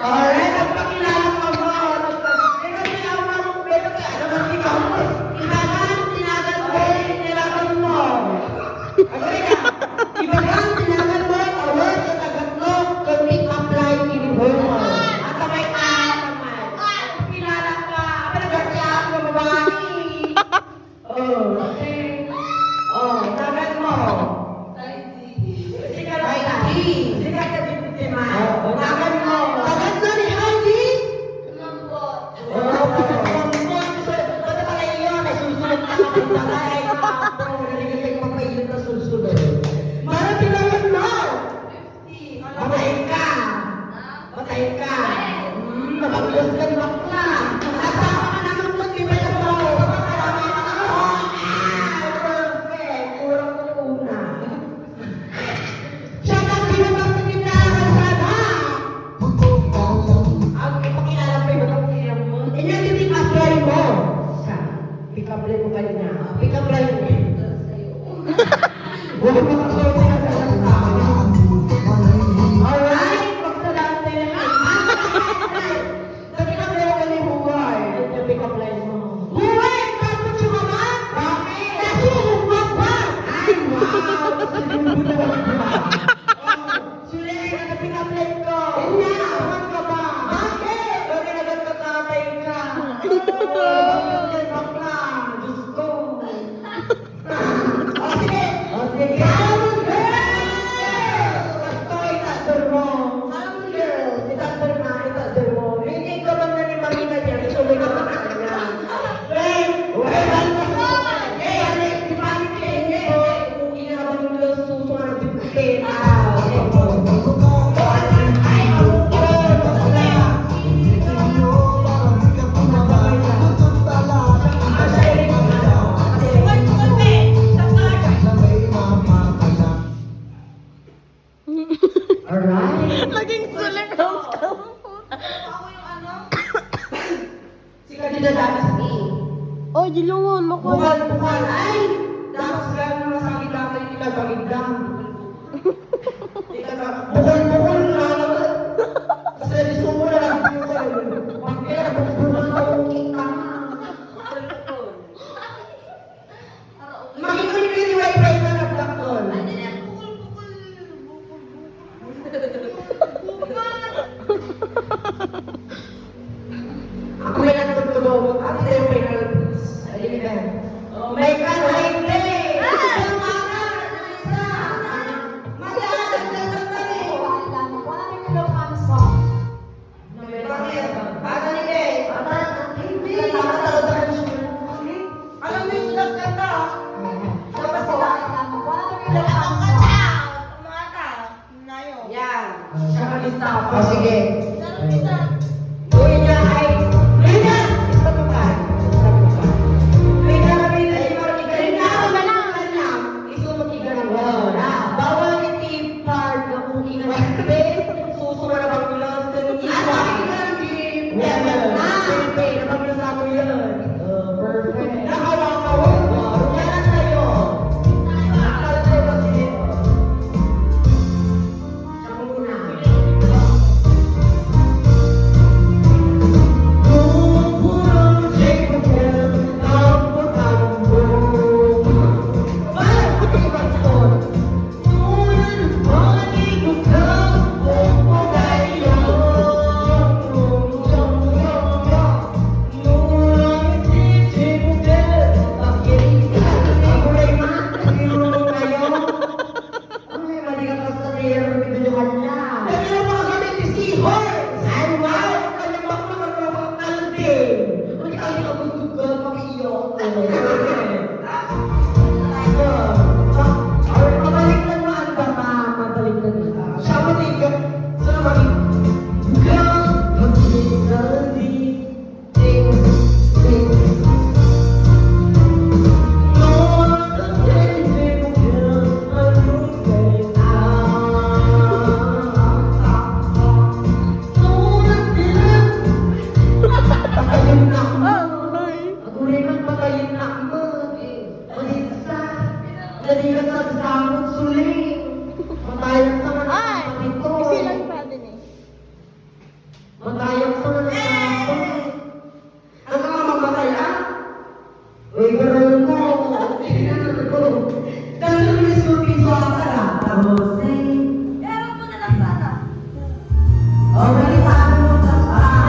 Alright, nagpakilala ka ba? Ikaw tinawag mo, pero ikaw mo. Tinagal mo, tinagal mo. Agree ka? Ibagan, tinagal mo, award, tinagal mo, to pick up line in Burma. At kamay ka, kamay. Pakilala ka, nagkakya ako, babae. Oh, okay. Oh, tinagal mo. Sige ka, Sige ka, tinagal mo. Pick-up line mo kanina. Pick-up line mo. Huwag mo kasi alright, magsalaan tayo na. Pick-up line mo kanina buhay. Pick-up line mo. Buhay! Bakit yung mama? Bakit? Kasi umag ba? Ay, wow! Sulit, pick-up line ko. Hindi, umag ka ba? Bakit? Bakit nagkakatay ka? Alright. Laging sulit ang Ako yung ano? Si Kadida dance me. Oh, dilungon mo ko. Bukal. Ay! Dance lang naman sa akin lang kayo nila bagidang. Bukal na. Kasi gusto mo na lang. Kaya bukal na okay ka. Makikinig kayo ni Wi-Fi na nag-lockdown. Ako may natutulog. Ako tayo may kalabis. Ayun na. Oh my God, hindi! Alam mo yung sulat ka na. Dapat sila. Yan. Siya ka lista. O sige. Uy niya ay. Rina! Isa pa ka. Rina, Rina. Ito makiga ng wala. Bawal iti part na kung kinawagbe. Susuma na bang ulang sa nung isa. Yan. Napaglas ako yun. Perfect. Nakawakaw. Yan sa'yo. Nakakalat sa'yo kasi. Siya ko muna. kayo na mo. Magigsa. Naligat sa samot suling. Matayang sa